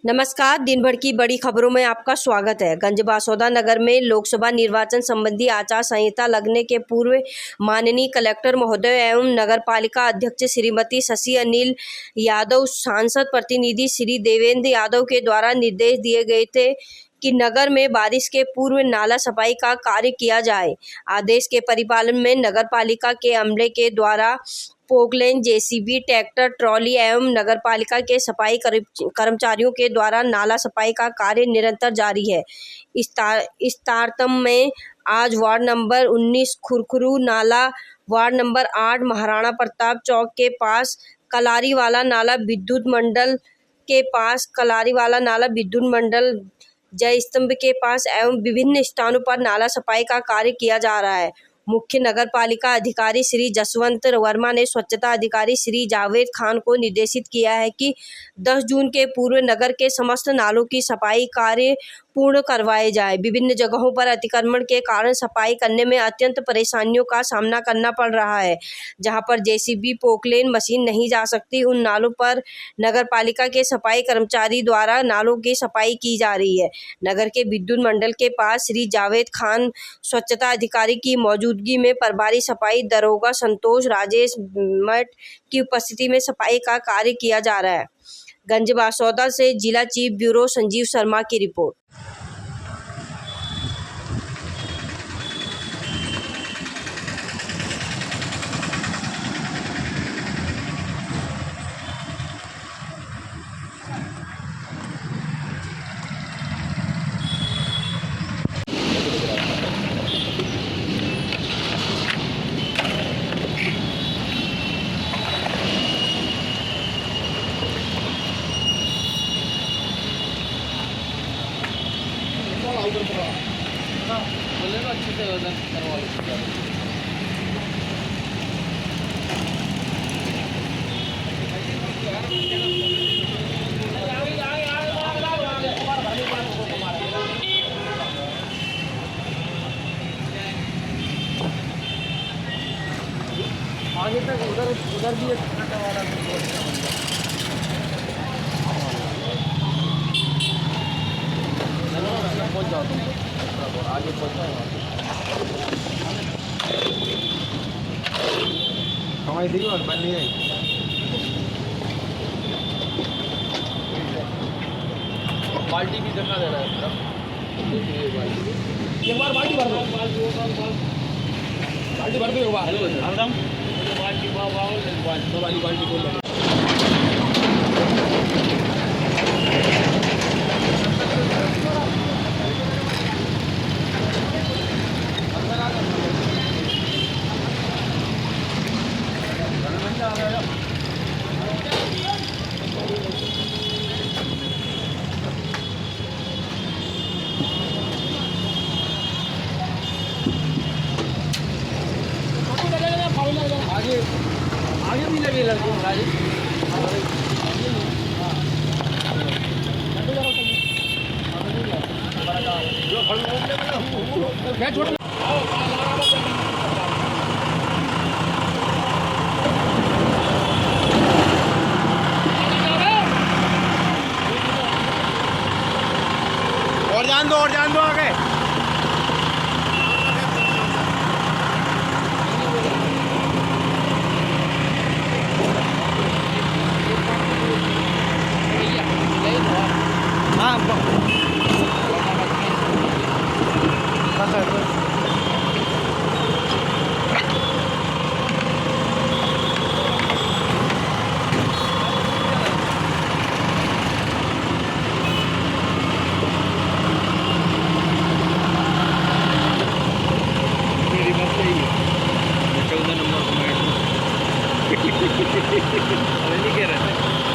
नमस्कार। दिन भर की बड़ी खबरों में आपका स्वागत है। गंजबासौदा नगर में लोकसभा निर्वाचन संबंधी आचार संहिता लगने के पूर्व माननीय कलेक्टर महोदय एवं नगर पालिका अध्यक्ष श्रीमती शशि अनिल यादव, सांसद प्रतिनिधि श्री देवेंद्र यादव के द्वारा निर्देश दिए गए थे कि नगर में बारिश के पूर्व नाला सफाई का कार्य किया जाए। आदेश के परिपालन में नगर पालिका के अमले के द्वारा पोकलेन, जेसीबी, ट्रैक्टर, ट्रॉली एवं नगर पालिका के सफाई कर्मचारियों के द्वारा नाला सफाई का कार्य निरंतर जारी है। इस तारतम्य में आज वार्ड नंबर 19 खुरखुरू नाला, वार्ड नंबर 8 महाराणा प्रताप चौक के पास कलारीवाला नाला, विद्युत मंडल के पास कलारीवाला नाला, विद्युत मंडल जय स्तंभ के पास एवं विभिन्न स्थानों पर नाला सफाई का कार्य किया जा रहा है। मुख्य नगर पालिका अधिकारी श्री जसवंत वर्मा ने स्वच्छता अधिकारी श्री जावेद खान को निर्देशित किया है कि 10 जून के पूर्व नगर के समस्त नालों की सफाई कार्य पूर्ण करवाए जाए। विभिन्न जगहों पर अतिक्रमण के कारण सफाई करने में अत्यंत परेशानियों का सामना करना पड़ रहा है। जहां पर जेसीबी, पोकलेन मशीन नहीं जा सकती, उन नालों पर नगर पालिका के सफाई कर्मचारी द्वारा नालों की सफाई की जा रही है। नगर के विद्युत मंडल के पास श्री जावेद खान स्वच्छता अधिकारी की मौजूदगी में प्रभारी सफाई दरोगा संतोष राजेश मठ की उपस्थिति में सफाई का कार्य किया जा रहा है। गंजबासौदा से जिला चीफ ब्यूरो संजीव शर्मा की रिपोर्ट। बोले ना अच्छे से वजन करवा लो। आगे तक उधर भी एक घंटा वाला पहुँच जाओ तुम आगे पहुँचा हमारी देखिए और बन नहीं है। बाल्टी भी दिखा देना है एक बार बाल्टी भर दो, बाल्टी भर दो एक बार हरदम बाल्टी खोल लो। आगे भी लगे लड़के और जान दो आगे। नहीं कह रहे थे।